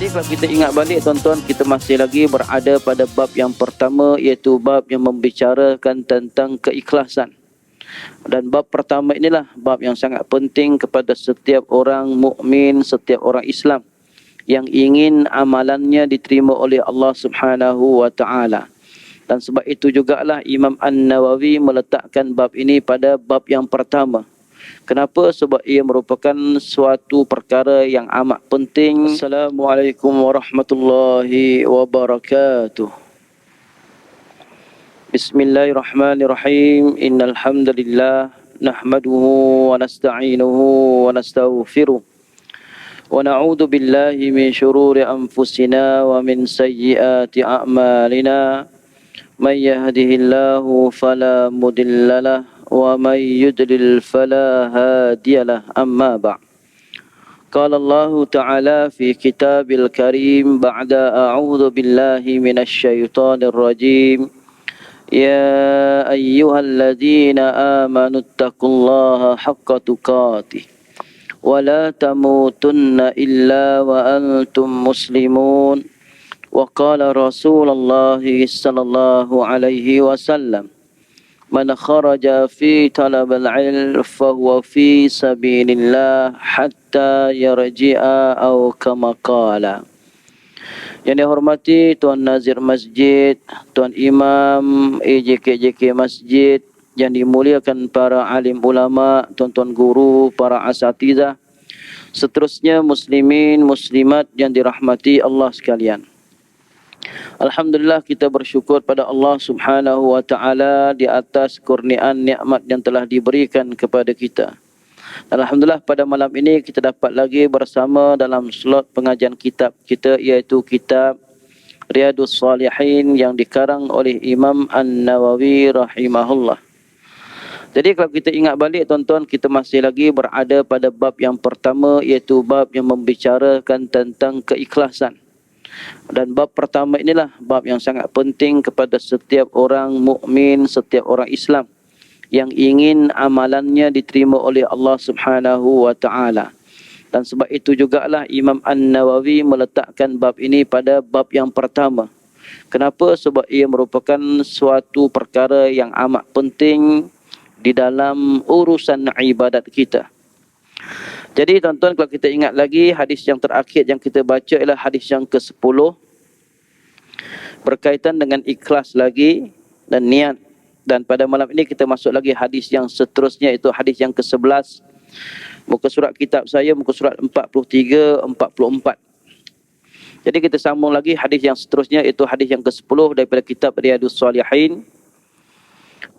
Jadi kalau kita ingat balik tuan-tuan, kita masih lagi berada pada bab yang pertama, iaitu bab yang membicarakan tentang keikhlasan. Dan bab pertama inilah bab yang sangat penting kepada setiap orang mukmin, setiap orang Islam yang ingin amalannya diterima oleh Allah Subhanahu wa taala. Dan sebab itu jugalah Imam An-Nawawi meletakkan bab ini pada bab yang pertama. Kenapa? Sebab ia merupakan suatu perkara yang amat penting. Assalamualaikum warahmatullahi wabarakatuh. Bismillahirrahmanirrahim. Innal hamdalillah nahmaduhu wa nasta'inuhu wa nastaghfiruh. Wa na'udzu billahi min shururi anfusina wa min sayyiati a'malina. May yahdihillahu fala mudhillalah wa may yudlil fala hadiyalah. Amma ba'd. Qala Allah Ta'ala fi kitabil karim ba'da a'udzu billahi minasy syaithanir rajim. Ya ayyuhalladzina amanu taqullaha haqqa tuqatih wa la tamutunna illa wa antum muslimun. Wa qala Rasulullah sallallahu alaihi wasallam, man kharaja fi talabil ilm fahuwa fi sabilillah hatta yarji'a aw kama qala. Yang dihormati Tuan Nazir Masjid, Tuan Imam EJK Masjid, yang dimuliakan para alim ulama, tuan-tuan guru, para asatidzah, seterusnya muslimin, muslimat yang dirahmati Allah sekalian. Alhamdulillah, kita bersyukur pada Allah Subhanahu wa taala di atas kurniaan nikmat yang telah diberikan kepada kita. Alhamdulillah, pada malam ini kita dapat lagi bersama dalam slot pengajian kitab kita, iaitu kitab Riyadhus Shalihin yang dikarang oleh Imam An-Nawawi rahimahullah. Jadi kalau kita ingat balik tuan-tuan, kita masih lagi berada pada bab yang pertama, iaitu bab yang membicarakan tentang keikhlasan. Dan bab pertama inilah bab yang sangat penting kepada setiap orang mukmin, setiap orang Islam yang ingin amalannya diterima oleh Allah Subhanahu wa taala. Dan sebab itu jugalah Imam An-Nawawi meletakkan bab ini pada bab yang pertama. Kenapa? Sebab ia merupakan suatu perkara yang amat penting di dalam urusan ibadat kita. Jadi tuan-tuan, kalau kita ingat lagi, hadis yang terakhir yang kita baca ialah hadis yang ke-10 berkaitan dengan ikhlas lagi dan niat. Dan pada malam ini kita masuk lagi hadis yang seterusnya, itu hadis yang ke-11. Muka surat kitab saya, muka surat 43-44. Jadi kita sambung lagi hadis yang seterusnya, itu hadis yang ke-10 daripada kitab Riyadhus Shalihin.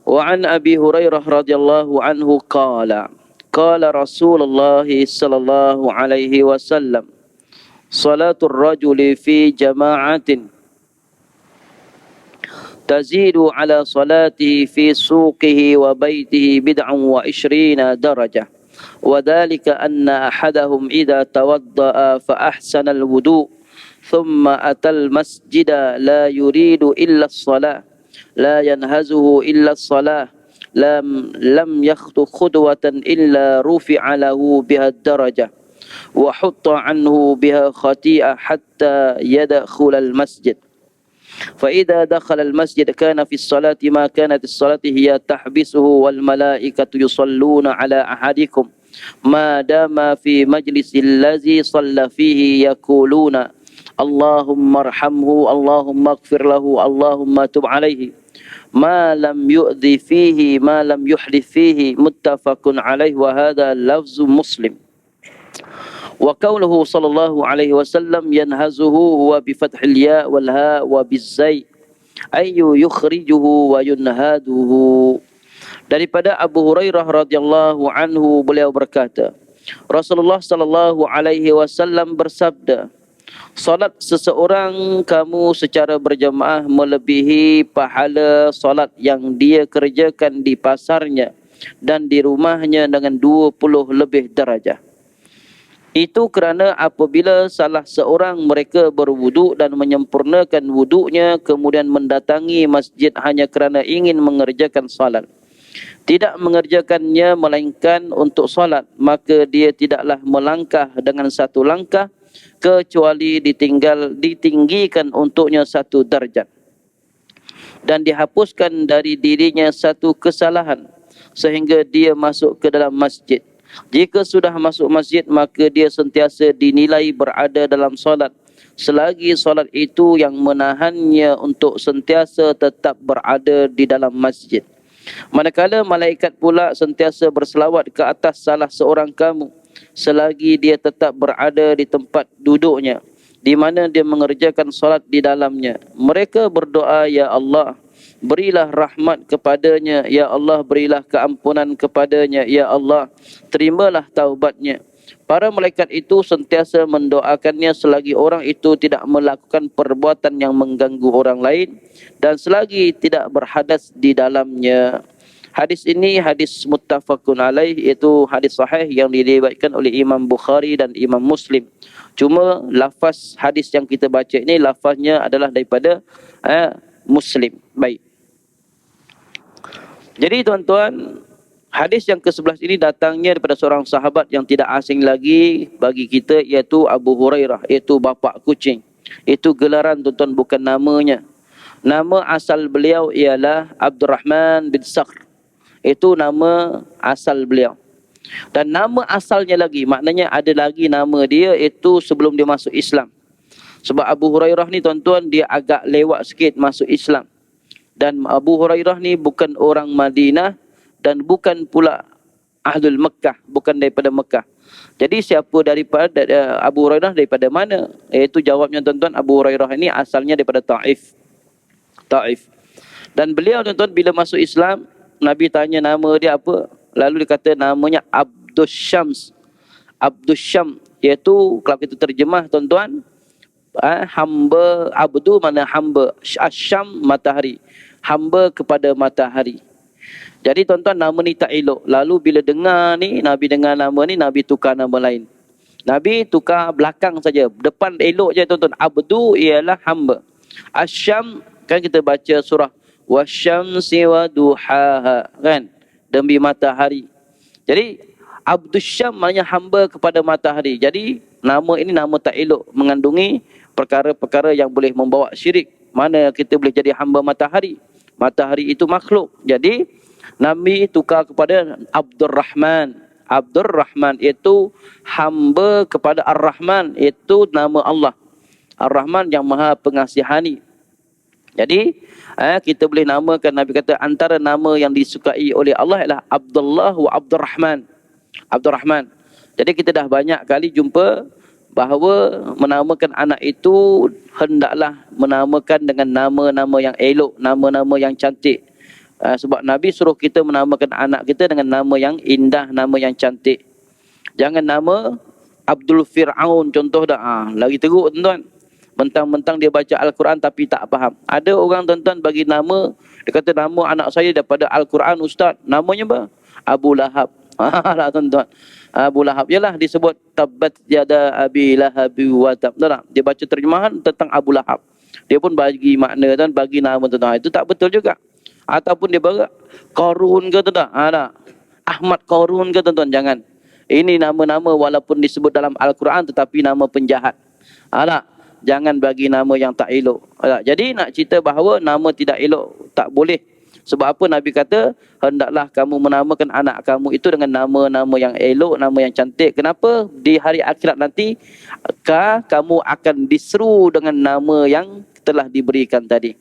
Wa an Abi Hurairah radhiyallahu anhu qala, qala Rasulullah sallallahu alaihi wasallam, salatul rajuli fi jama'atin tazidu ala salatihi fi suqihi wa baitihi bid'an wa 20 darajah. Wa dhalika anna ahadahum idha tawadda'a fa ahsana al-wudu' thumma atal masjida la yuridu illa as-salah la yanhazuhu illa as-salah lam yakhtu khudwatan illa rufi'a lahu biha ad-darajah wa hutta anhu biha khati'ah hatta yadkhula al-masjid. فإذا دخل المسجد كان في الصلاة ما كانت الصلاة هي تحبسه والملائكة يصلون على أحدكم ما دام في مجلس الذي صلى فيه يقولون اللهم ارحمه اللهم اغفر له اللهم تب عليه ما لم يؤذي فيه ما لم يحدث فيه متفق عليه وهذا لفظ مسلم. وقوله صلى الله عليه وسلم ينهزه هو بفتح الياء والهاء وبالزي أي يخرجه وينهاده. Daripada Abu Hurairah radhiyallahu anhu, beliau berkata, Rasulullah sallallahu alaihi wasallam bersabda, salat seseorang kamu secara berjamaah melebihi pahala salat yang dia kerjakan di pasarnya dan di rumahnya dengan 20 lebih darajah. Itu kerana apabila salah seorang mereka berwuduk dan menyempurnakan wuduknya, kemudian mendatangi masjid hanya kerana ingin mengerjakan salat, tidak mengerjakannya melainkan untuk salat, maka dia tidaklah melangkah dengan satu langkah kecuali ditinggikan untuknya satu darjat dan dihapuskan dari dirinya satu kesalahan sehingga dia masuk ke dalam masjid. Jika sudah masuk masjid, maka dia sentiasa dinilai berada dalam solat selagi solat itu yang menahannya untuk sentiasa tetap berada di dalam masjid. Manakala malaikat pula sentiasa berselawat ke atas salah seorang kamu selagi dia tetap berada di tempat duduknya di mana dia mengerjakan solat di dalamnya. Mereka berdoa, Ya Allah, berilah rahmat kepadanya. Ya Allah, berilah keampunan kepadanya. Ya Allah, terimalah taubatnya. Para malaikat itu sentiasa mendoakannya selagi orang itu tidak melakukan perbuatan yang mengganggu orang lain dan selagi tidak berhadas di dalamnya. Hadis ini hadis muttafaqun alaih, iaitu hadis sahih yang diriwayatkan oleh Imam Bukhari dan Imam Muslim. Cuma lafaz hadis yang kita baca ini lafaznya adalah daripada Muslim. Baik. Jadi tuan-tuan, hadis yang ke-11 ini datangnya daripada seorang sahabat yang tidak asing lagi bagi kita, iaitu Abu Hurairah, iaitu bapa kucing. Itu gelaran tuan-tuan, bukan namanya. Nama asal beliau ialah Abdurrahman bin Sakhr. Itu nama asal beliau. Dan nama asalnya lagi, maknanya ada lagi nama dia itu sebelum dia masuk Islam. Sebab Abu Hurairah ni tuan-tuan, dia agak lewat sikit masuk Islam. Dan Abu Hurairah ni bukan orang Madinah dan bukan pula Ahlul Mekah, bukan daripada Mekah. Jadi siapa daripada Abu Hurairah daripada mana? Itu jawabnya tuan-tuan, Abu Hurairah ini asalnya daripada Taif. Dan beliau tuan-tuan bila masuk Islam, Nabi tanya nama dia apa? Lalu dia kata namanya Abdus Syams. Abdus Syam, iaitu kalau kita terjemah tuan-tuan, hamba, abdu mana hamba, asyam matahari, hamba kepada matahari. Jadi tuan-tuan, nama ni tak elok. Lalu bila dengar ni, Nabi dengar nama ni, Nabi tukar nama lain. Nabi tukar belakang saja, depan elok je tuan-tuan. Abdu ialah hamba. Asyam, kan kita baca surah wasyamsi wa duhaha, kan, demi matahari. Jadi Abdus Syam maknanya hamba kepada matahari. Jadi nama ini nama tak elok, mengandungi perkara-perkara yang boleh membawa syirik. Mana kita boleh jadi hamba matahari? Matahari itu makhluk. Jadi Nabi tukar kepada Abdurrahman. Abdurrahman itu hamba kepada Ar-Rahman, itu nama Allah. Ar-Rahman yang maha pengasihani. Jadi kita boleh namakan, Nabi kata antara nama yang disukai oleh Allah ialah Abdullah wa Abdurrahman. Abdurrahman. Jadi kita dah banyak kali jumpa bahawa menamakan anak itu hendaklah menamakan dengan nama-nama yang elok, nama-nama yang cantik. Sebab Nabi suruh kita menamakan anak kita dengan nama yang indah, nama yang cantik. Jangan nama Abdul Fir'aun contoh dah. Lagi teruk tuan-tuan. Mentang-mentang dia baca Al-Quran tapi tak faham. Ada orang tuan-tuan bagi nama, dia kata nama anak saya daripada Al-Quran Ustaz. Namanya apa? Abu Lahab. Lah tuan-tuan. Abu Lahab. Yalah disebut Tabbat Yada Abi Lahabi wa Tab. Dia baca terjemahan tentang Abu Lahab. Dia pun bagi makna dan bagi nama tuan-tuan. Itu tak betul juga. Ataupun dia bagi Qarun ke tuan-tuan. Ahmad Qarun ke tuan-tuan. Jangan. Ini nama-nama walaupun disebut dalam Al-Quran tetapi nama penjahat. Jangan bagi nama yang tak elok. Jadi nak cerita bahawa nama tidak elok tak boleh. Sebab apa Nabi kata, hendaklah kamu menamakan anak kamu itu dengan nama-nama yang elok, nama yang cantik. Kenapa? Di hari akhirat nanti kamu akan diseru dengan nama yang telah diberikan tadi.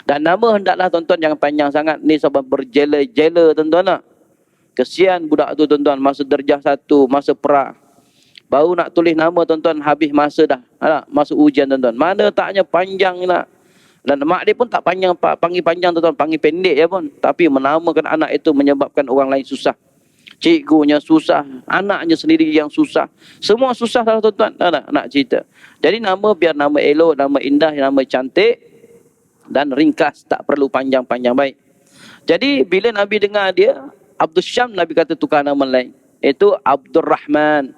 Dan nama hendaklah tuan-tuan jangan panjang sangat. Ni sebab berjela-jela tuan-tuan lah. Kesian budak tu tuan-tuan, masa darjah 1, masa perang. Baru nak tulis nama tuan-tuan, habis masa dah. Masa ujian tuan-tuan. Mana taknya panjang nak. Dan mak dia pun tak panjang, panggil panjang tuan-tuan, panggil pendek je pun. Tapi menamakan anak itu menyebabkan orang lain susah. Cikgunya susah, anaknya sendiri yang susah. Semua susah lah tuan-tuan. Nak cerita. Jadi nama biar nama elok, nama indah, nama cantik dan ringkas, tak perlu panjang-panjang. Baik. Jadi bila Nabi dengar dia Abdus Syam, Nabi kata tukar nama lain. Itu Abdurrahman.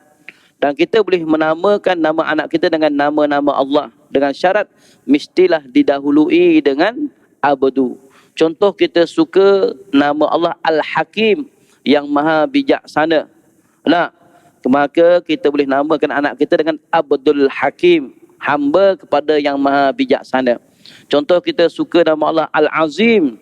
Dan kita boleh menamakan nama anak kita dengan nama-nama Allah. Dengan syarat mestilah didahului dengan abdu. Contoh kita suka nama Allah Al-Hakim, yang maha bijaksana. maka kita boleh namakan anak kita dengan Abdul Hakim, hamba kepada yang maha bijaksana. Contoh kita suka nama Allah Al-Azim,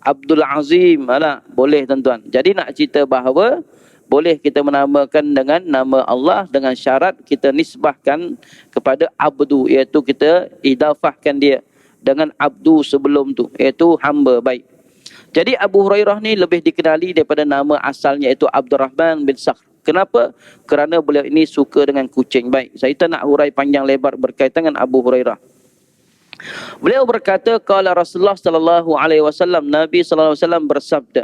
Abdul Azim, boleh tuan-tuan. Jadi nak cerita bahawa boleh kita menamakan dengan nama Allah dengan syarat kita nisbahkan kepada abdu, iaitu kita idafahkan dia dengan abdu sebelum tu, iaitu hamba. Baik. Jadi Abu Hurairah ni lebih dikenali daripada nama asalnya, iaitu Abdurrahman bin Sakhr. Kenapa? Kerana beliau ini suka dengan kucing. Baik, saya tak nak hurai panjang lebar berkaitan dengan Abu Hurairah. Beliau berkata, qala Rasulullah sallallahu alaihi wasallam, Nabi sallallahu alaihi wasallam bersabda.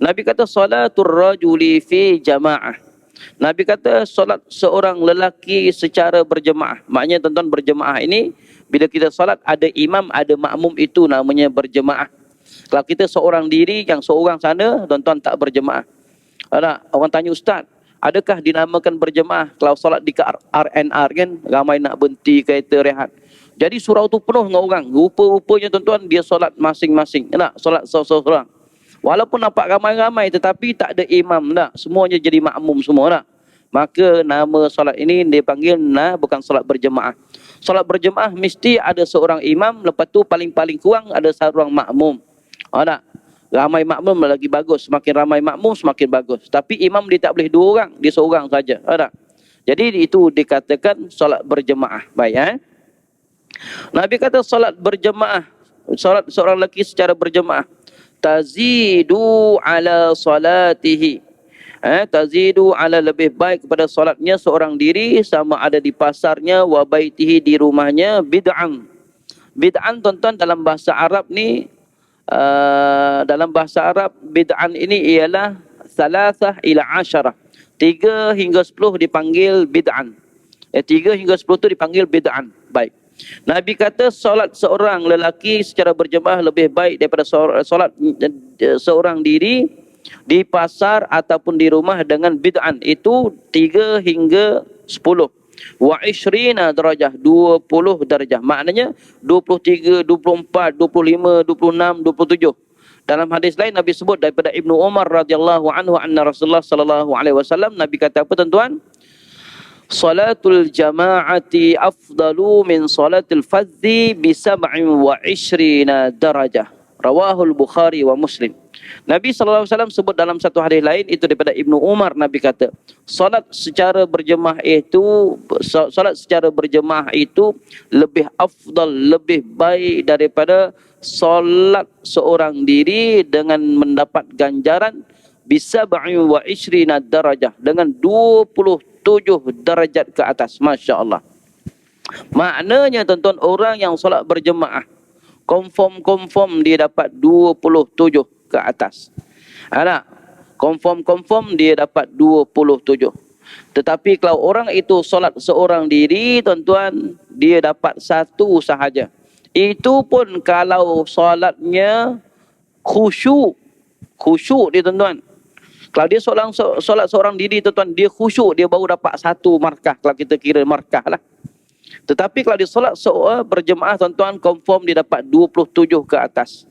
Nabi kata salatul rajuli fi jamaah. Nabi kata solat seorang lelaki secara berjemaah. Maknanya tuan-tuan, berjemaah ini bila kita solat ada imam, ada makmum, itu namanya berjemaah. Kalau kita seorang diri, yang seorang sana, tuan-tuan tak berjemaah. Orang tanya, ustaz, adakah dinamakan berjemaah kalau solat di RNR kan, ramai nak berhenti kereta rehat. Jadi surau tu penuh dengan orang. Rupa-rupanya tuan-tuan dia solat masing-masing. Solat seorang-seorang. Walaupun nampak ramai-ramai tetapi tak ada imam. Semuanya jadi makmum semua. Maka nama solat ini dipanggil bukan solat berjemaah. Solat berjemaah mesti ada seorang imam, lepas tu paling-paling kurang ada seorang makmum. Ramai makmum lagi bagus. Semakin ramai makmum semakin bagus. Tapi imam dia tak boleh dua orang, dia seorang saja. Jadi itu dikatakan solat berjemaah. Baik, Nabi kata solat berjemaah, solat seorang lelaki secara berjemaah, tazidu ala salatihi, tazidu ala, lebih baik kepada solatnya seorang diri sama ada di pasarnya, wa baitihi, di rumahnya, bid'an. Bid'an tuan-tuan dalam bahasa Arab ni, dalam bahasa Arab bid'an ini ialah salasah ila asyarah, 3 hingga 10 dipanggil bid'an. 3 hingga 10 tu dipanggil bid'an. Baik. Nabi kata solat seorang lelaki secara berjemaah lebih baik daripada solat seorang diri di pasar ataupun di rumah dengan bid'an, itu 3 hingga 10. Wa ishrina darajah, 20 darjah. Maknanya 23, 24, 25, 26, 27. Dalam hadis lain Nabi sebut daripada Ibnu Umar radhiyallahu anhu anna Rasulullah sallallahu alaihi wasallam, Nabi kata apa tuan-tuan? Salatul jama'ati afdalu min salatil fadhi bi 27 darajah. Rawahul Bukhari wa Muslim. Nabi SAW sebut dalam satu hadis lain, itu daripada Ibnu Umar, Nabi kata, salat secara berjemaah itu lebih afdal, lebih baik daripada salat seorang diri dengan mendapat ganjaran bisa 27 darajah, dengan 27 darajat ke atas. Masya Allah. Maknanya tuan-tuan, orang yang solat berjemaah confirm dia dapat 27 ke atas. Confirm dia dapat 27. Tetapi kalau orang itu solat seorang diri, tuan-tuan, dia dapat 1 sahaja. Itu pun kalau solatnya khusyuk dia tuan-tuan. Kalau dia solat seorang diri tuan-tuan, dia khusyuk, dia baru dapat 1 markah, kalau kita kira markah lah. Tetapi kalau dia solat berjemaah tuan-tuan, confirm dia dapat 27 ke atas.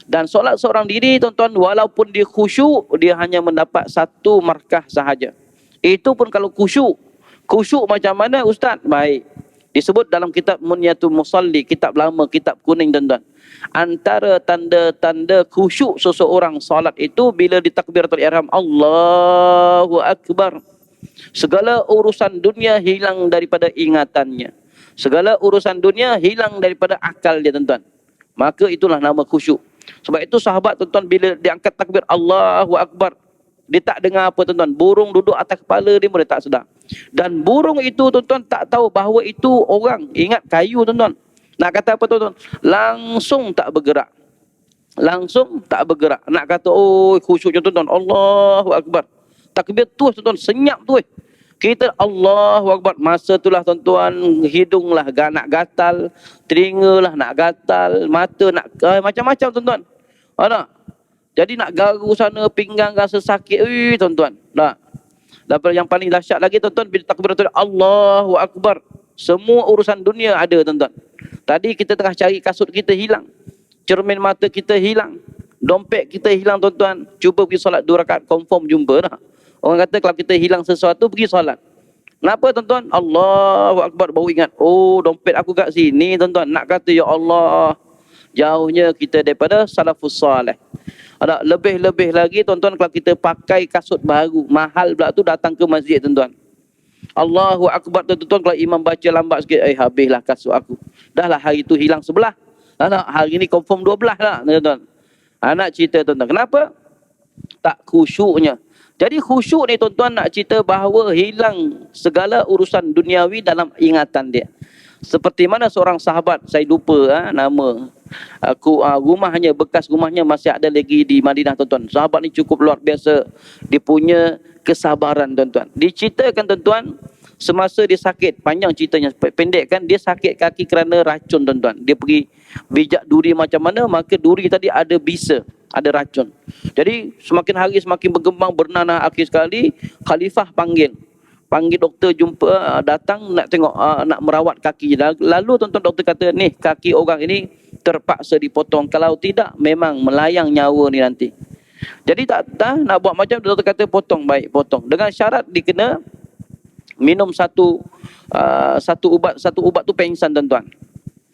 Dan solat seorang diri tuan-tuan, walaupun dia khusyuk, dia hanya mendapat 1 markah sahaja. Itu pun kalau khusyuk. Khusyuk macam mana ustaz? Baik, disebut dalam kitab Munyatul Musalli, kitab lama, kitab kuning tuan-tuan. Antara tanda-tanda khusyuk seseorang salat itu bila ditakbiratul ihram, Allahu Akbar, segala urusan dunia hilang daripada ingatannya. Segala urusan dunia hilang daripada akal dia tuan-tuan. Maka itulah nama khusyuk. Sebab itu sahabat tuan-tuan bila diangkat takbir Allahu Akbar, dia tak dengar apa tuan-tuan. Burung duduk atas kepala dia pun dia tak sedar. Dan burung itu tuan-tuan tak tahu bahawa itu orang. Ingat kayu tuan-tuan. Nak kata apa tuan-tuan? Langsung tak bergerak. Langsung tak bergerak. Nak kata khusyuknya tuan-tuan, Allahu Akbar. Takbir tu tuan-tuan, senyap tu. Kita Allahu Akbar. Masa itulah tuan-tuan, hidunglah nak gatal, telingalah nak gatal, mata nak macam-macam tuan-tuan. Jadi nak garu sana, pinggang rasa sakit, tuan-tuan. Dan yang paling dahsyat lagi tuan-tuan, bila takbiratul Allahu Akbar, semua urusan dunia ada tuan-tuan. Tadi kita tengah cari kasut kita hilang, cermin mata kita hilang, dompet kita hilang tuan-tuan. Cuba pergi solat 2 rakaat, confirm jumpa dah. Orang kata kalau kita hilang sesuatu, pergi solat. Kenapa tuan-tuan? Allahu Akbar, baru ingat. Oh, dompet aku kat sini tuan-tuan. Nak kata, ya Allah, jauhnya kita daripada salafus salih. Ada lebih-lebih lagi tuan-tuan kalau kita pakai kasut baru, mahal pula tu, datang ke masjid tuan-tuan. Allahu Akbar tuan-tuan, kalau imam baca lambat sikit, habislah kasut aku. Dah lah hari tu hilang sebelah. Hari ni confirm 12 lah tuan-tuan. Nak cerita tuan-tuan. Kenapa? Tak khusyuknya. Jadi khusyuk ni tuan-tuan nak cerita bahawa hilang segala urusan duniawi dalam ingatan dia. Seperti mana seorang sahabat, saya lupa nama. Rumahnya, bekas rumahnya masih ada lagi di Madinah tuan-tuan. Sahabat ni cukup luar biasa. Dia punya kesabaran tuan-tuan. Diceritakan tuan-tuan, semasa dia sakit, panjang ceritanya, pendek kan, dia sakit kaki kerana racun tuan-tuan. Dia pergi bijak duri macam mana, maka duri tadi ada bisa, ada racun. Jadi semakin hari semakin berkembang, bernanah. Akhir sekali khalifah panggil doktor, jumpa, datang nak tengok, nak merawat kaki. Lalu tuan-tuan, doktor kata, ni kaki orang ini terpaksa dipotong, kalau tidak memang melayang nyawa ni nanti. Jadi tak nak buat macam, doktor kata potong, baik potong, dengan syarat dikena minum satu ubat tu pengsan tuan-tuan.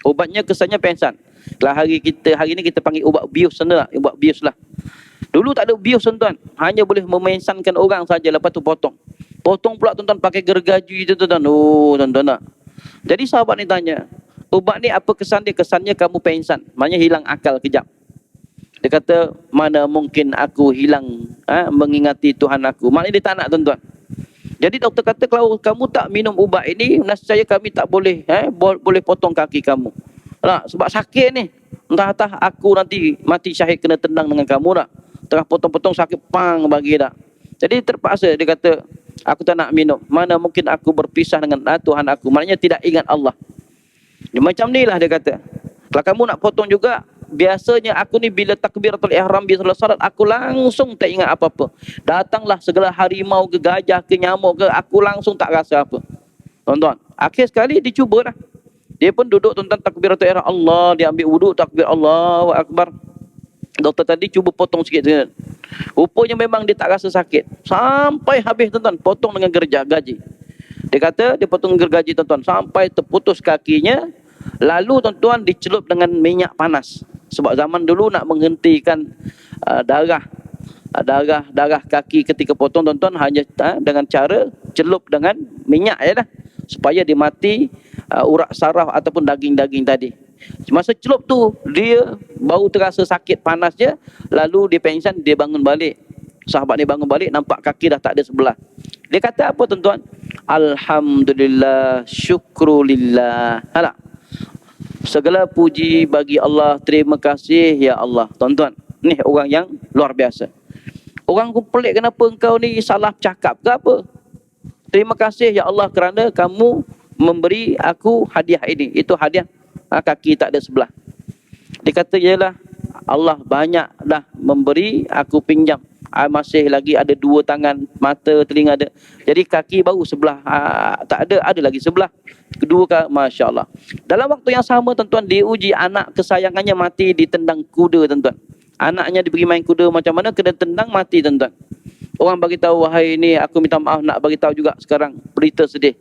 Ubatnya kesannya pengsan. Kalau hari ni kita panggil ubat bius sana, ubat bius lah. Dulu tak ada bius tuan-tuan, hanya boleh memengsankan orang saja, lepas tu potong pula tuan-tuan, pakai gergaji tu tuan-tuan. Oh tuan-tuan tak. Jadi sahabat ni tanya, ubat ni apa kesan dia? Kesannya kamu pengsan, maknanya hilang akal kejap. Dia kata, mana mungkin aku hilang mengingati Tuhan aku. Maknanya dia tak nak tuan-tuan. Jadi doktor kata, kalau kamu tak minum ubat ini, nescaya kami tak boleh boleh potong kaki kamu. Sebab sakit ni. Entah-entah aku nanti mati syahid kena tendang dengan kamu tak. Tengah potong-potong sakit, pang bagi tak. Jadi terpaksa dia kata, aku tak nak minum. Mana mungkin aku berpisah dengan Tuhan aku. Maknanya tidak ingat Allah. Dia macam ni lah dia kata. Kalau kamu nak potong juga, biasanya aku ni bila takbiratul ihram, bila salat, aku langsung tak ingat apa-apa. Datanglah segala harimau ke, gajah ke, nyamuk ke, aku langsung tak rasa apa. Tuan-tuan, akhir sekali dicuba lah. Dia pun duduk tuan-tuan, takbiratul ihram, Allah, dia ambil wuduk, takbir Allahu Akbar. Doktor tadi cuba potong sikit. Rupanya memang dia tak rasa sakit. Sampai habis tuan-tuan, potong dengan gergaji. Dia kata dia potong gergaji tuan-tuan, sampai terputus kakinya. Lalu tuan-tuan dicelup dengan minyak panas. Sebab zaman dulu nak menghentikan darah kaki ketika potong tuan-tuan, hanya dengan cara celup dengan minyak dah, supaya dia mati urat saraf ataupun daging-daging tadi. Masa celup tu dia baru terasa sakit panas je, lalu dia pengsan, dia bangun balik. Sahabat ni bangun balik, nampak kaki dah tak ada sebelah. Dia kata apa tuan-tuan? Alhamdulillah, syukrulillah. Segala puji bagi Allah, terima kasih ya Allah. Tuan-tuan, ni orang yang luar biasa. Orang pun pelik, kenapa engkau ni salah cakap ke apa? Terima kasih ya Allah kerana kamu memberi aku hadiah ini. Itu hadiah kaki tak ada sebelah. Dia kata, yalah, Allah banyak dah memberi, aku pinjam. Masih lagi ada 2 tangan, mata, telinga ada. Jadi kaki baru sebelah tak ada lagi sebelah. Kedua kali, Masya Allah. Dalam waktu yang sama tuan-tuan, diuji anak kesayangannya mati ditendang kuda tuan-tuan. Anaknya diberi main kuda macam mana, kena tendang mati tuan-tuan. Orang bagi tahu, wahai ini, aku minta maaf nak bagi tahu juga sekarang, berita sedih.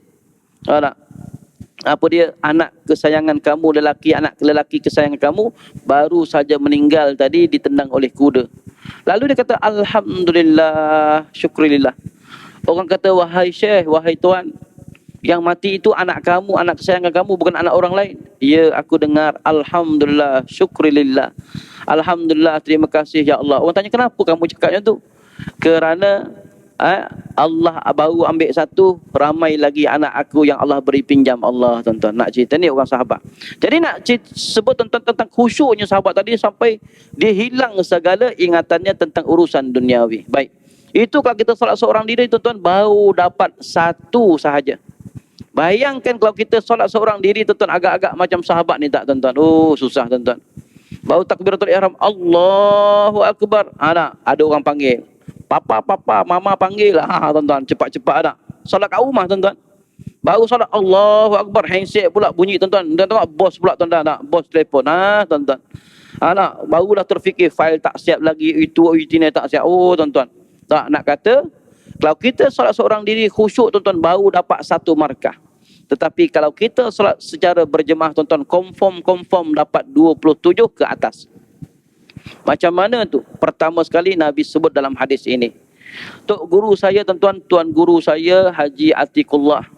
Apa dia, anak kesayangan kamu lelaki, anak lelaki kesayangan kamu baru saja meninggal tadi, ditendang oleh kuda. Lalu dia kata, Alhamdulillah, syukurillah. Orang kata, wahai Syekh, wahai Tuan, yang mati itu anak kamu, anak kesayangan kamu, bukan anak orang lain. Ya, aku dengar. Alhamdulillah, syukurillah. Alhamdulillah, terima kasih ya Allah. Orang tanya, kenapa kamu cakapnya tu? Kerana Allah baru ambil satu, ramai lagi anak aku yang Allah beri pinjam Allah. Tuan-tuan, nak cerita ni orang sahabat. Jadi nak sebut tentang khusyuknya sahabat tadi, sampai dia hilang segala ingatannya tentang urusan duniawi. Baik, itu kalau kita solat seorang diri tuan-tuan, baru dapat satu sahaja. Bayangkan kalau kita solat seorang diri tuan-tuan, agak-agak macam sahabat ni tak tuan-tuan? Oh, susah tuan-tuan. Baru takbiratul ihram, Allahu Akbar, ada orang panggil, Papa, mama panggil. Tuan-tuan, cepat-cepat dah. Solat kat rumah tuan-tuan. Baru solat Allahu Akbar, handset pula bunyi tuan-tuan. Tuan-tuan, bos pula tuan-tuan, bos telefon. Tuan-tuan. Barulah terfikir, fail tak siap lagi, itu tak siap. Oh tuan-tuan. Tak nak kata, Kalau kita solat seorang diri khusyuk tuan-tuan, baru dapat satu markah. Tetapi kalau kita solat secara berjemaah tuan-tuan, confirm dapat 27 ke atas. Macam mana tu? Pertama sekali Nabi sebut dalam hadis ini. Tok guru saya tuan-tuan, tuan guru saya Haji Atiqullah,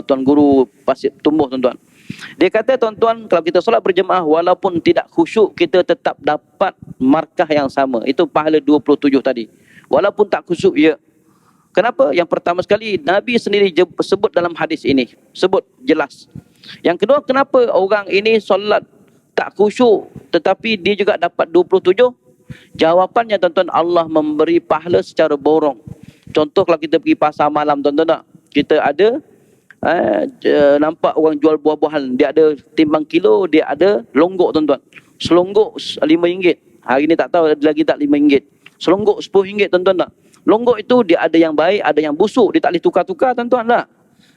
tuan guru Pasir Tumbuh tuan-tuan. Dia kata tuan-tuan, kalau kita solat berjemaah walaupun tidak khusyuk, kita tetap dapat markah yang sama. Itu pahala 27 tadi. Walaupun tak khusyuk, ya. Kenapa? Yang pertama sekali Nabi sendiri sebut dalam hadis ini, sebut jelas. Yang kedua, kenapa orang ini solat tak khusyuk tetapi dia juga dapat 27? Jawapannya tuan-tuan, Allah memberi pahala secara borong. Contoh kalau kita pergi pasar malam tuan-tuan tak? Kita ada nampak orang jual buah-buahan, dia ada timbang kilo, dia ada longgok tuan-tuan. Selonggok RM5. Hari ni tak tahu ada lagi tak RM5. Selonggok RM10 tuan-tuan tak? Longgok itu dia ada yang baik, ada yang busuk, dia tak boleh tukar-tukar tuan-tuan lah.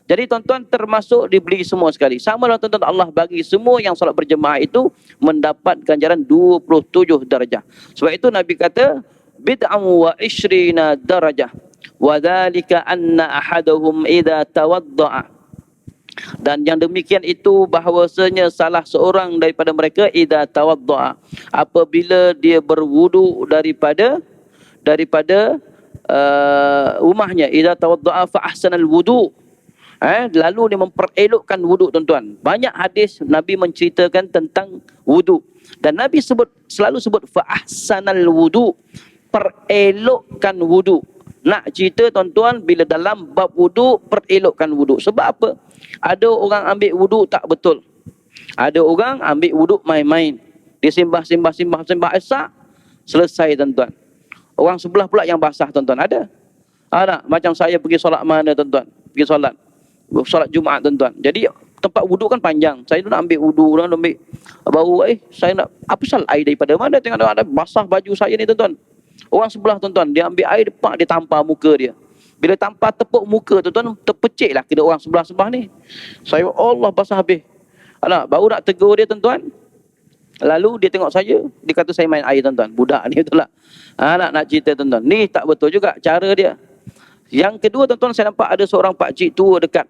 Jadi tuan-tuan termasuk dibeli semua sekali. Sama lah tuan-tuan, Allah bagi semua yang solat berjemaah itu mendapat ganjaran 27 darjah. Sebab itu Nabi kata bid'an wa ishrina darajah. Wa dzalika anna ahadahum idza tawadda'a. Dan yang demikian itu bahawasanya salah seorang daripada mereka idza tawadda'a, apabila dia berwudu daripada rumahnya, idza tawadda'a fa ahsanal wudu, lalu dia memperelokkan wuduk tuan-tuan. Banyak hadis Nabi menceritakan tentang wuduk. Dan Nabi selalu sebut fa ahsanal wudu, perelokkan wuduk. Nak cerita tuan-tuan, bila dalam bab wuduk, perelokkan wuduk. Sebab apa? Ada orang ambil wuduk tak betul. Ada orang ambil wuduk main-main. Dia sembah esak, selesai tuan-tuan. Orang sebelah pula yang basah tuan-tuan. Ada? Ada. Macam saya pergi solat mana tuan-tuan? Pergi solat Jumaat tuan-tuan. Jadi tempat wuduk kan panjang. Saya tu nak ambil wuduk, nak ambil baru saya nak apa sal air daripada mana? Tengok ada basah baju saya ni tuan-tuan. Orang sebelah tuan-tuan, dia ambil air depak, dia tampar muka dia. Bila tampar tepuk muka tuan-tuan, terpeciklah kena orang sebelah-sebelah ni. Saya Allah basah habis. Alah, baru nak tegur dia tuan-tuan. Lalu dia tengok saya, dia kata saya main air tuan-tuan. Budak ni betul lah. Nak cerita tuan-tuan. Ni tak betul juga cara dia. Yang kedua tuan-tuan, saya nampak ada seorang pakcik tua dekat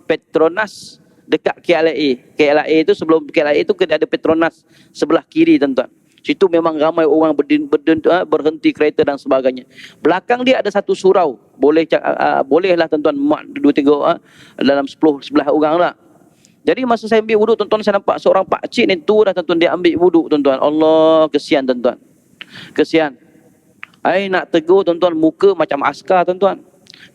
Petronas dekat KLIA. KLIA itu sebelum KLIA itu ada Petronas sebelah kiri tuan-tuan. Situ memang ramai orang berhenti kereta dan sebagainya. Belakang dia ada satu surau. Bolehlah tuan-tuan muat 2-3 dalam 11 orang lah. Jadi masa saya ambil wuduk tuan-tuan, saya nampak seorang pakcik ni tua dah tuan-tuan, dia ambil wuduk tuan-tuan. Allah, kesian tuan-tuan. Kesian. Nak tegur tuan-tuan, muka macam askar tuan-tuan.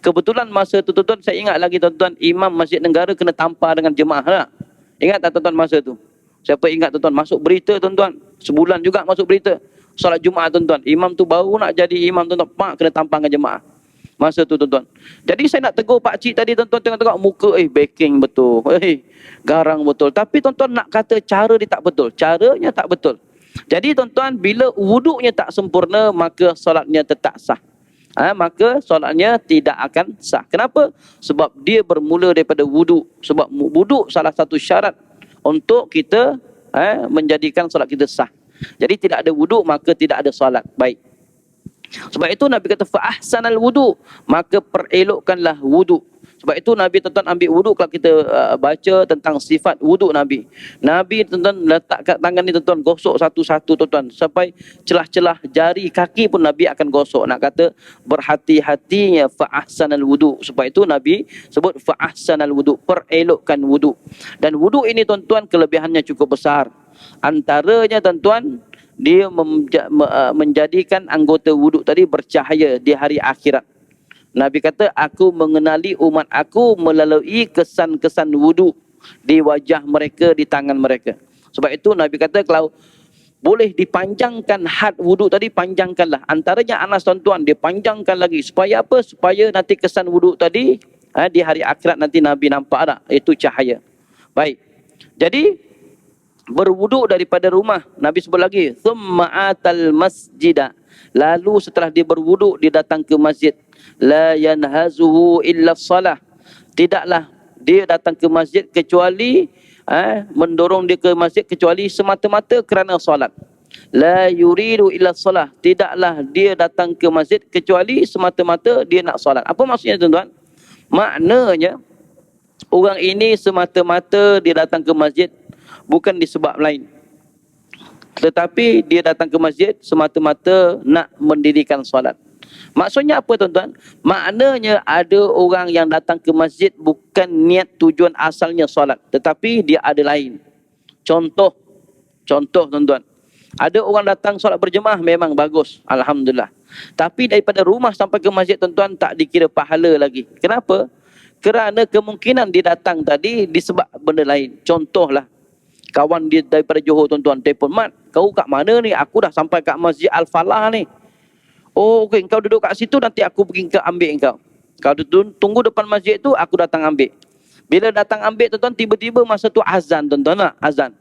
Kebetulan masa tu tuan-tuan, saya ingat lagi tuan-tuan, Imam Masjid Negara kena tampar dengan jemaah lah. Ingat tak tuan-tuan masa tu? Siapa ingat tuan-tuan? Masuk berita tuan-tuan. Sebulan juga masuk berita. Salat Jumaat tuan-tuan. Imam tu baru nak jadi imam tuan-tuan, pak kena tampar dengan jemaah. Masa tu tuan-tuan. Jadi saya nak tegur pakcik tadi tuan-tuan, tengok-tengok muka, backing betul. Garang betul. Tapi tuan-tuan nak kata cara dia tak betul. Caranya tak betul. Jadi tuan-tuan, bila wuduknya tak sempurna, maka solatnya tetap sah. Maka solatnya tidak akan sah. Kenapa? Sebab dia bermula daripada wuduk. Sebab wuduk salah satu syarat untuk kita menjadikan solat kita sah. Jadi tidak ada wuduk, maka tidak ada solat. Baik. Sebab itu Nabi kata fa ahsanal wudu, maka perelokkanlah wuduk. Sebab itu Nabi tuan-tuan ambil wuduk, kalau kita baca tentang sifat wuduk Nabi. Nabi tuan-tuan letak kat tangan ni tuan-tuan, gosok satu-satu tuan-tuan, sampai celah-celah jari kaki pun Nabi akan gosok. Nak kata berhati-hatinya fa ahsanal wudu. Sebab itu Nabi sebut fa ahsanal wudu, perelokkan wuduk. Dan wuduk ini tuan-tuan kelebihannya cukup besar. Antaranya tuan-tuan, dia menjadikan anggota wuduk tadi bercahaya di hari akhirat. Nabi kata, aku mengenali umat aku melalui kesan-kesan wuduk di wajah mereka, di tangan mereka. Sebab itu Nabi kata, kalau boleh dipanjangkan had wuduk tadi, panjangkanlah. Antaranya Anas tuan-tuan, dia panjangkan lagi. Supaya apa? Supaya nanti kesan wuduk tadi di hari akhirat nanti Nabi nampak tak? Itu cahaya. Baik. Jadi berwuduk daripada rumah. Nabi sebut lagi, thumma atal masjida. Lalu setelah dia berwuduk, dia datang ke masjid. La yanhazuhu illa salah. Tidaklah dia datang ke masjid kecuali mendorong dia ke masjid kecuali semata-mata kerana solat. La yuridu illa solah. Tidaklah dia datang ke masjid kecuali semata-mata dia nak solat. Apa maksudnya tuan-tuan? Maknanya orang ini semata-mata dia datang ke masjid bukan disebab lain. Tetapi dia datang ke masjid semata-mata nak mendirikan solat. Maksudnya apa tuan-tuan? Maknanya ada orang yang datang ke masjid bukan niat tujuan asalnya solat. Tetapi dia ada lain. Contoh tuan-tuan. Ada orang datang solat berjemaah memang bagus. Alhamdulillah. Tapi daripada rumah sampai ke masjid tuan-tuan tak dikira pahala lagi. Kenapa? Kerana kemungkinan dia datang tadi disebab benda lain. Contohlah, kawan dia daripada Johor tuan-tuan telefon, "Mat, kau kat mana ni? Aku dah sampai kat Masjid Al-Falah ni." "Oh, okey, kau duduk kat situ, nanti aku pergi ke ambil kau. Kau tunggu depan masjid tu, aku datang ambil." Bila datang ambil tuan-tuan, tiba-tiba masa tu azan tuan-tuan lah, azan.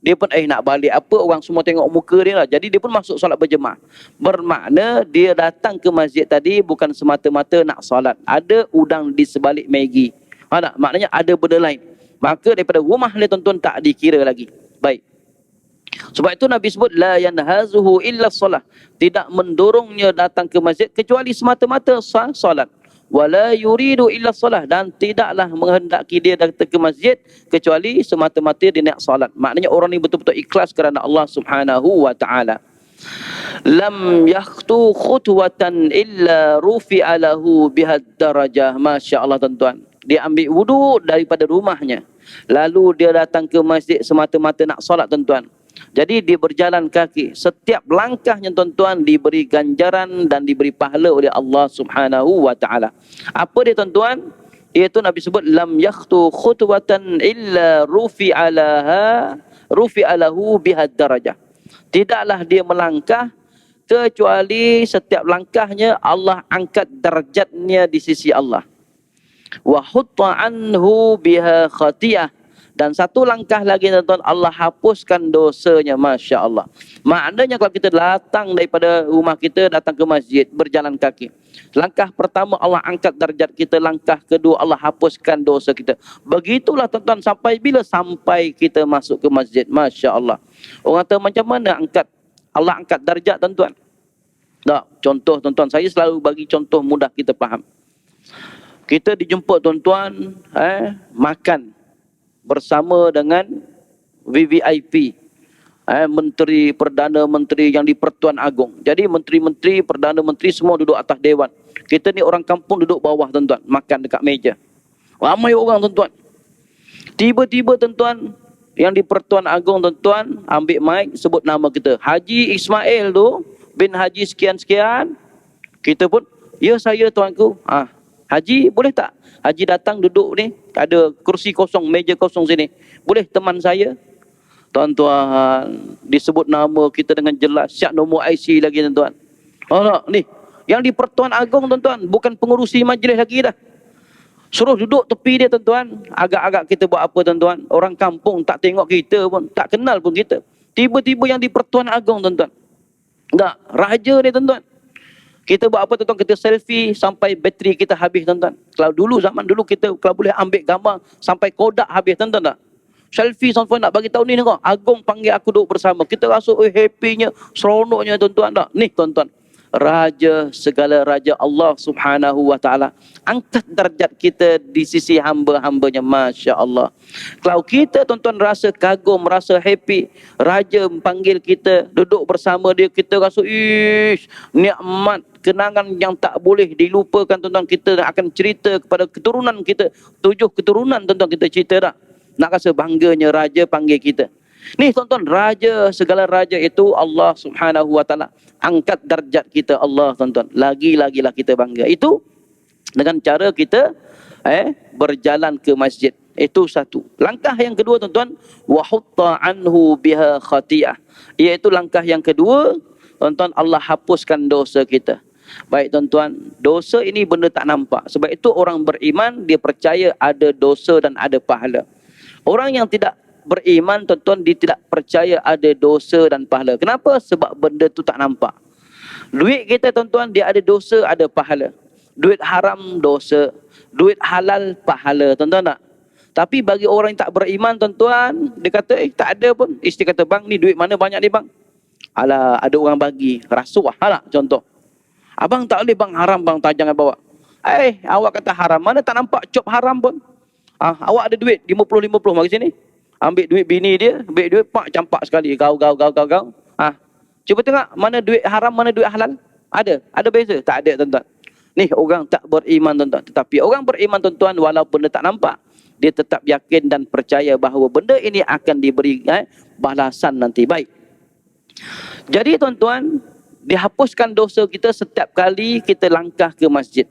Dia pun nak balik apa, orang semua tengok muka dia lah. Jadi dia pun masuk solat berjemaah. Bermakna dia datang ke masjid tadi bukan semata-mata nak solat. Ada udang di sebalik Maggi. Tak? Maknanya ada benda lain. Maka daripada rumah dia tuan-tuan tak dikira lagi. Baik. Sebab itu Nabi sebut la yanhazuhu illa solah. Tidak mendorongnya datang ke masjid kecuali semata-mata solat. Wala yuridu illa solah, dan tidaklah menghendaki dia datang ke masjid kecuali semata-mata dia nak solat. Maknanya orang ni betul-betul ikhlas kerana Allah Subhanahu wa taala. Lam yakhtu khutwatan illa rufi'a lahu bihad darajah. Masya-Allah tuan-tuan. Dia ambil wudu daripada rumahnya. Lalu dia datang ke masjid semata-mata nak solat tuan-tuan. Jadi dia berjalan kaki. Setiap langkahnya tuan-tuan diberi ganjaran dan diberi pahala oleh Allah Subhanahu wa taala. Apa dia tuan-tuan? Iaitu Nabi sebut lam yakhtu khutwatan illa rufi'a lahu bihad darajah. Tidaklah dia melangkah kecuali setiap langkahnya Allah angkat darjatnya di sisi Allah. Wa hutta anhu biha khatiyah. Dan satu langkah lagi tuan-tuan, Allah hapuskan dosanya. Masya Allah. Maknanya kalau kita datang daripada rumah kita, datang ke masjid, berjalan kaki. Langkah pertama Allah angkat darjat kita. Langkah kedua Allah hapuskan dosa kita. Begitulah tuan-tuan sampai bila? Sampai kita masuk ke masjid. Masya Allah. Orang tahu macam mana Allah angkat darjat tuan-tuan? Tak, contoh tuan-tuan. Saya selalu bagi contoh mudah kita faham. Kita dijemput tuan-tuan makan bersama dengan VVIP, menteri, perdana menteri yang di Pertuan Agong. Jadi menteri-menteri, perdana menteri semua duduk atas dewan. Kita ni orang kampung duduk bawah tuan-tuan, makan dekat meja. Ramai orang tuan-tuan. Tiba-tiba tuan-tuan, yang di Pertuan Agong tuan-tuan ambil mic, sebut nama kita. Haji Ismail tu bin Haji sekian-sekian. Kita pun, ya saya tuanku. Haji boleh tak? Haji datang duduk ni, ada kursi kosong, meja kosong sini. Boleh teman saya? Tuan-tuan, disebut nama kita dengan jelas. Siap nombor IC lagi tuan-tuan. Ni, yang di Pertuan Agong tuan-tuan, bukan pengurusi majlis lagi dah. Suruh duduk tepi dia tuan-tuan. Agak-agak kita buat apa tuan-tuan? Orang kampung tak tengok kita pun, tak kenal pun kita. Tiba-tiba yang di Pertuan Agong tuan-tuan. Tak, raja dia tuan-tuan. Kita buat apa tuan-tuan? Kita selfie sampai bateri kita habis tuan-tuan. Kalau dulu, zaman dulu kita kalau boleh ambil gambar sampai kodak habis tuan-tuan tak? Selfie sampai nak bagi tahu ni kau. Agong panggil aku duduk bersama. Kita rasa happy-nya, seronoknya tuan-tuan tak? Ni tuan-tuan. Raja, segala raja Allah Subhanahu wa taala angkat darjat kita di sisi hamba-hambanya. Masya Allah. Kalau kita tuan-tuan rasa kagum, rasa happy, raja panggil kita duduk bersama dia, kita rasa nikmat, kenangan yang tak boleh dilupakan tuan-tuan. Kita akan cerita kepada keturunan kita, 7 keturunan tuan-tuan kita cerita tak? Nak rasa bangganya raja panggil kita. Ni tuan-tuan, raja, segala raja itu Allah Subhanahu wa taala angkat darjat kita. Allah tuan-tuan, lagi-lagilah kita bangga. Itu dengan cara kita berjalan ke masjid. Itu satu. Langkah yang kedua tuan-tuan, wa hutta anhu biha khatiyah. Iaitu langkah yang kedua tuan-tuan, Allah hapuskan dosa kita. Baik tuan-tuan, dosa ini benda tak nampak. Sebab itu orang beriman dia percaya ada dosa dan ada pahala. Orang yang tidak beriman tuan-tuan, dia tidak percaya ada dosa dan pahala. Kenapa? Sebab benda tu tak nampak. Duit kita tuan-tuan, dia ada dosa, ada pahala. Duit haram dosa, duit halal pahala, tuan-tuan tak? Tapi bagi orang yang tak beriman tuan-tuan, dia kata tak ada pun. Isteri kata, bang ni duit mana banyak ni bang? Alah, ada orang bagi rasuah lah contoh. Abang tak boleh bang, haram bang, tak jangan bawa. Awak kata haram, mana tak nampak cop haram pun. Awak ada duit 50-50, mari sini. Ambil duit bini dia, ambil duit pak campak sekali. Gau. Cuba tengok mana duit haram, mana duit halal. Ada beza? Tak ada tuan-tuan. Ni orang tak beriman tuan-tuan. Tetapi orang beriman tuan-tuan, walaupun dia tak nampak, dia tetap yakin dan percaya bahawa benda ini akan diberi balasan nanti. Baik. Jadi tuan-tuan, dihapuskan dosa kita setiap kali kita langkah ke masjid.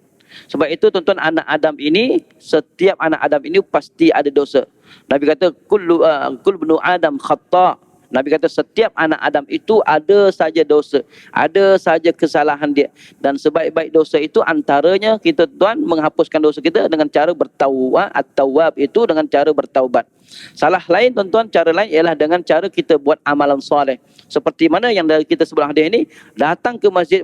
Sebab itu tuan-tuan, anak Adam ini, setiap anak Adam ini pasti ada dosa. Nabi kata kullu bnu Adam khata'. Nabi kata setiap anak Adam itu ada saja dosa, ada saja kesalahan dia. Dan sebaik-baik dosa itu antaranya kita tuan menghapuskan dosa kita dengan cara bertaubat. At-tawwab itu dengan cara bertaubat. Salah lain tuan-tuan, cara lain ialah dengan cara kita buat amalan soleh. Seperti mana yang dari kita sebelah dia ini, datang ke masjid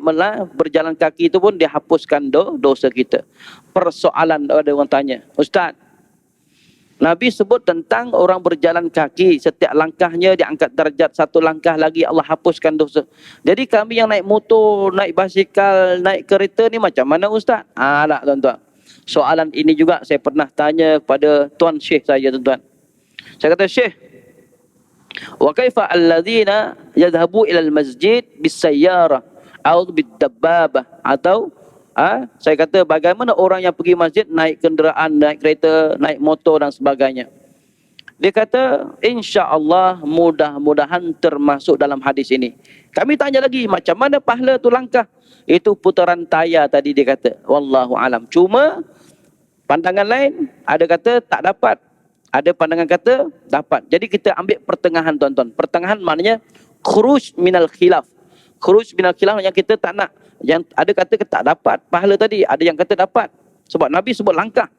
berjalan kaki itu pun dihapuskan dosa kita. Persoalan ada orang tanya, Ustaz, Nabi sebut tentang orang berjalan kaki, setiap langkahnya diangkat darjat, satu langkah lagi Allah hapuskan dosa. Jadi kami yang naik motor, naik basikal, naik kereta ni macam mana Ustaz? Tak tuan-tuan. Soalan ini juga saya pernah tanya kepada Tuan Syekh saya tuan-tuan. Saya kata, Syekh, wa kaifa alladhina yadhhabu ilal masjid bisayyarah atau bidabbabah, atau saya kata bagaimana orang yang pergi masjid naik kenderaan, naik kereta, naik motor dan sebagainya. Dia kata, insya-Allah mudah-mudahan termasuk dalam hadis ini. Kami tanya lagi, macam mana pahala tu langkah? Itu putaran tayar tadi dia kata. Wallahu alam. Cuma pandangan lain ada kata tak dapat. Ada pandangan kata dapat. Jadi kita ambil pertengahan tuan-tuan. Pertengahan maknanya khuruj minal khilaf. Khuruj minal khilaf yang kita tak nak. Yang ada kata tak dapat pahala tadi, ada yang kata dapat. Sebab Nabi sebut langkah.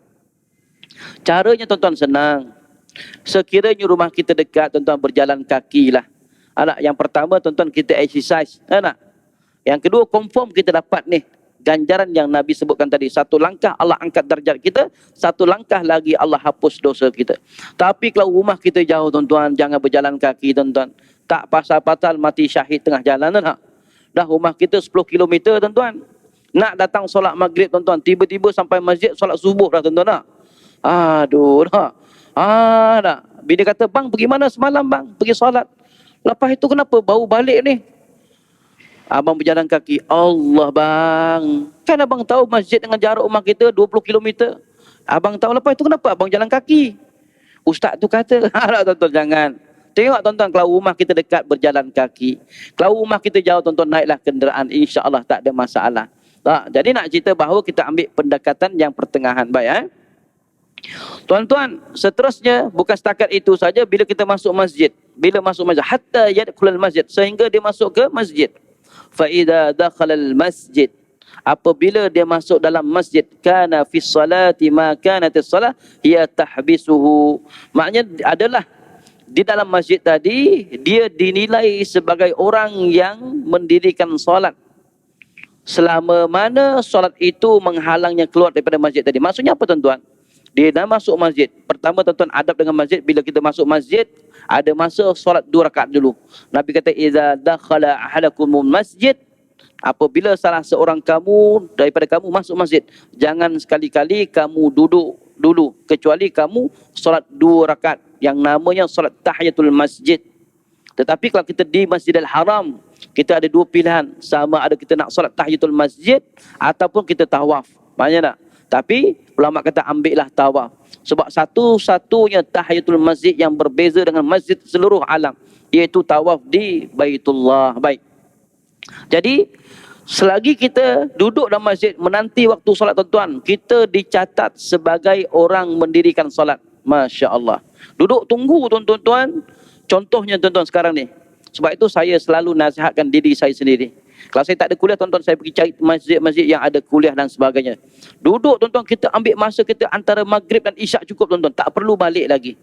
Caranya tuan-tuan senang. Sekiranya rumah kita dekat, tuan-tuan berjalan kaki lah. Yang pertama tuan-tuan kita exercise. Yang kedua confirm kita dapat ni ganjaran yang Nabi sebutkan tadi. Satu langkah Allah angkat darjat kita, satu langkah lagi Allah hapus dosa kita. Tapi kalau rumah kita jauh tuan-tuan, jangan berjalan kaki tuan-tuan. Tak pasal-pasal mati syahid tengah jalan Dah rumah kita 10 km tuan-tuan. Nak datang solat maghrib tuan-tuan, tiba-tiba sampai masjid solat subuh dah tuan-tuan Aduh dah. Bila kata, bang pergi mana semalam bang? Pergi solat. Lepas itu kenapa bau balik ni? Abang berjalan kaki. Allah bang, kan abang tahu masjid dengan jarak rumah kita 20 km. Abang tahu, lepas itu kenapa abang jalan kaki? Ustaz tu kata. Tuan-tuan jangan. Tengok tuan-tuan, kalau rumah kita dekat berjalan kaki. Kalau rumah kita jauh tuan-tuan, naiklah kenderaan. InsyaAllah tak ada masalah. Jadi nak cerita bahawa kita ambil pendekatan yang pertengahan. Baik tuan-tuan, seterusnya bukan setakat itu saja. Bila kita masuk masjid. Bila masuk masjid. Hatta yadkhulal masjid. Sehingga dia masuk ke masjid. Fa'idha dakhalal masjid. Apabila dia masuk dalam masjid. Kana fis salati ma kanatis salah. Hiya tahbisuhu. Maknanya adalah di dalam masjid tadi, dia dinilai sebagai orang yang mendirikan solat. Selama mana solat itu menghalangnya keluar daripada masjid tadi. Maksudnya apa tuan-tuan? Dia dah masuk masjid. Pertama tuan-tuan, adab dengan masjid. Bila kita masuk masjid, ada masa solat 2 rakaat dulu. Nabi kata, Iza dakhala ahadakumul masjid. Apabila salah seorang kamu daripada kamu masuk masjid, jangan sekali-kali kamu duduk dulu. Kecuali kamu solat 2 rakaat. Yang namanya solat tahiyatul masjid. Tetapi kalau kita di Masjidil Haram, kita ada 2 pilihan. Sama ada kita nak solat tahiyatul masjid ataupun kita tawaf. Maknanya tak? Tapi ulama kata ambillah tawaf. Sebab satu-satunya tahiyatul masjid yang berbeza dengan masjid seluruh alam, iaitu tawaf di Baitullah. Baik. Jadi selagi kita duduk dalam masjid menanti waktu solat tuan-tuan, kita dicatat sebagai orang mendirikan solat. Masya Allah. Duduk tunggu tuan-tuan. Contohnya tuan-tuan sekarang ni. Sebab itu saya selalu nasihatkan diri saya sendiri. Kalau saya tak ada kuliah tuan-tuan, saya pergi cari masjid-masjid yang ada kuliah dan sebagainya. Duduk tuan-tuan, kita ambil masa kita antara maghrib dan isyak cukup tuan-tuan. Tak perlu balik lagi.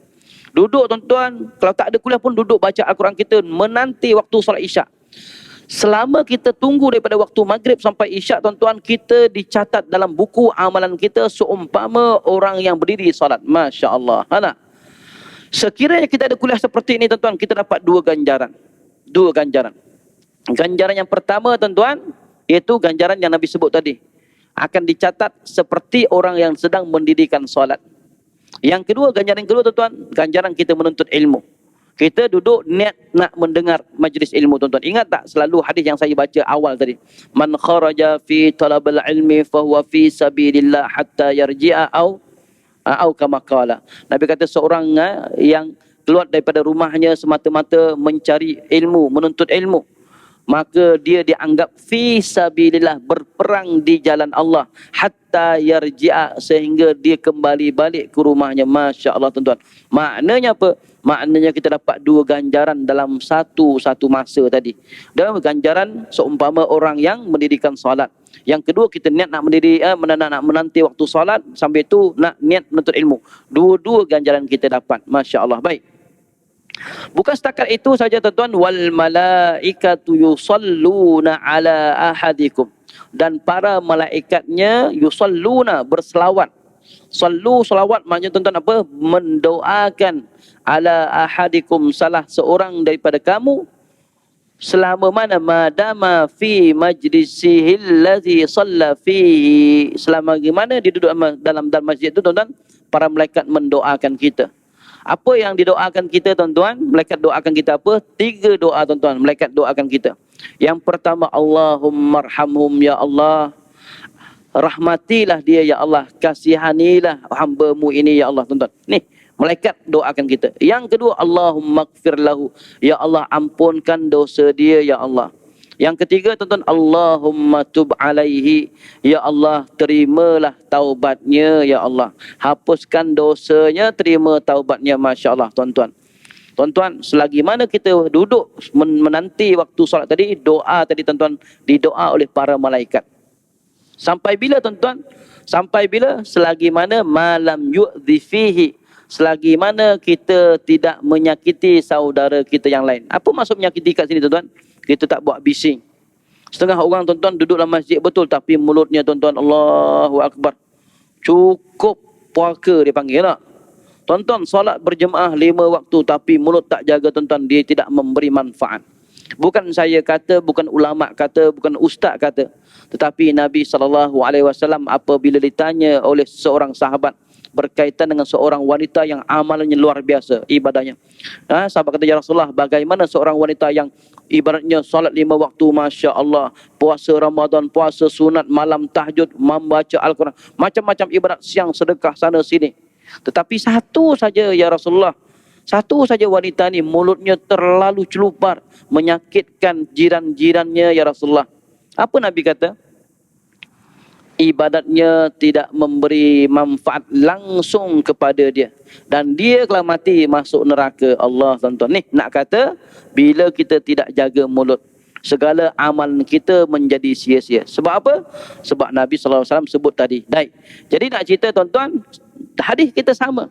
Duduk tuan-tuan, kalau tak ada kuliah pun duduk baca Al-Quran kita menanti waktu solat isyak. Selama kita tunggu daripada waktu maghrib sampai isyak tuan-tuan, kita dicatat dalam buku amalan kita seumpama orang yang berdiri solat. Masya Allah. Sekiranya kita ada kuliah seperti ini tuan-tuan, kita dapat 2 ganjaran. 2 ganjaran. Ganjaran yang pertama tuan-tuan, iaitu ganjaran yang Nabi sebut tadi. Akan dicatat seperti orang yang sedang mendirikan solat. Yang kedua, ganjaran yang kedua tuan-tuan, ganjaran kita menuntut ilmu. Kita duduk niat nak mendengar majlis ilmu tuan-tuan. Ingat tak selalu hadis yang saya baca awal tadi? Man kharaja fi talabil ilmi fahuwa fi sabilillah hatta yarji'a au kama qala. Nabi kata seorang yang keluar daripada rumahnya semata-mata mencari ilmu, menuntut ilmu, maka dia dianggap fi sabilillah, berperang di jalan Allah, hatta yarji'a, sehingga dia kembali balik ke rumahnya. Masya Allah tuan-tuan. Maknanya apa? Maknanya kita dapat dua ganjaran dalam satu masa tadi. Dan ganjaran seumpama orang yang mendirikan solat. Yang kedua, kita niat nak nak menanti waktu solat, sampai itu nak niat menuntut ilmu. Dua-dua ganjaran kita dapat. Masya Allah. Baik. Bukan setakat itu saja tuan-tuan, wal malaikatu yusalluna ala ahadikum, dan para malaikatnya yusalluna, berselawat. Sallu, selawat maknanya tuan-tuan apa? Mendoakan ala ahadikum, salah seorang daripada kamu, selama mana? Madama fi majlisihi allazi shalla fihi, selama gimana dia duduk dalam masjid itu tuan-tuan, para malaikat mendoakan kita. Apa yang didoakan kita tuan-tuan? Malaikat doakan kita apa? 3 doa tuan-tuan, malaikat doakan kita. Yang pertama, Allahumma arhamhum, ya Allah, rahmatilah dia ya Allah, kasihanilah hamba-Mu ini ya Allah tuan-tuan. Nih, malaikat doakan kita. Yang kedua, Allahumma ighfir lahu, ya Allah ampunkan dosa dia ya Allah. Yang ketiga tuan-tuan, Allahumma tub alaihi, ya Allah terimalah taubatnya ya Allah. Hapuskan dosanya, terima taubatnya. Masya Allah tuan-tuan. Tuan-tuan, selagi mana kita duduk menanti waktu solat tadi, doa tadi tuan-tuan didoa oleh para malaikat. Sampai bila tuan-tuan? Sampai bila? Selagi mana malam yu'dhi fihi, selagi mana kita tidak menyakiti saudara kita yang lain. Apa maksud menyakiti kat sini tuan-tuan? Kita tak buat bising. Setengah orang tuan-tuan duduk dalam masjid betul, tapi mulutnya tuan-tuan Allahu Akbar, cukup puaka dia panggil tak? Tuan-tuan solat berjemaah 5 waktu, tapi mulut tak jaga tuan-tuan, dia tidak memberi manfaat. Bukan saya kata, bukan ulama kata, bukan ustaz kata, tetapi Nabi SAW apabila ditanya oleh seorang sahabat berkaitan dengan seorang wanita yang amalannya luar biasa ibadahnya. Sahabat kata, ya Rasulullah, bagaimana seorang wanita yang ibaratnya solat 5 waktu, Masya Allah, puasa Ramadan, puasa sunat, malam tahajud, membaca Al-Quran, macam-macam ibadat, siang sedekah sana sini. Tetapi satu saja ya Rasulullah, satu saja wanita ni mulutnya terlalu celupar, menyakitkan jiran-jirannya ya Rasulullah. Apa Nabi kata? Ibadatnya tidak memberi manfaat langsung kepada dia, dan dia kalau mati masuk neraka Allah tuan-tuan. Ni nak kata, bila kita tidak jaga mulut, segala amalan kita menjadi sia-sia. Sebab apa? Sebab Nabi SAW sebut tadi. Baik. Jadi nak cerita tuan-tuan, hadis kita sama.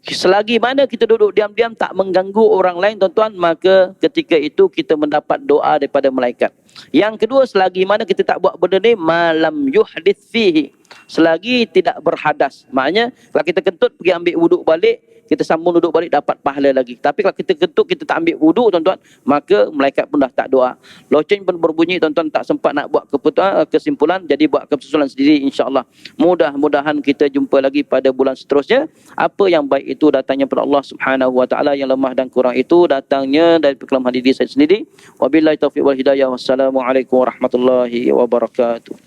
Selagi mana kita duduk diam-diam tak mengganggu orang lain tuan-tuan, maka ketika itu kita mendapat doa daripada malaikat. Yang kedua, selagi mana kita tak buat benda ni, malam yuhdith fihi, selagi tidak berhadas. Maknanya kalau kita kentut pergi ambil wuduk balik, kita sambung duduk balik, dapat pahala lagi. Tapi kalau kita kentut, kita tak ambil wuduk tuan-tuan, maka malaikat pun dah tak doa. Loceng pun berbunyi tuan-tuan, tak sempat nak buat kesimpulan, jadi buat kesimpulan sendiri insya-Allah. Mudah-mudahan kita jumpa lagi pada bulan seterusnya. Apa yang baik itu datangnya pada Allah Subhanahu wa taala, yang lemah dan kurang itu datangnya dari kelemahan diri saya sendiri. Wabillahi taufiq wal hidayah. Wassalamualaikum warahmatullahi wabarakatuh.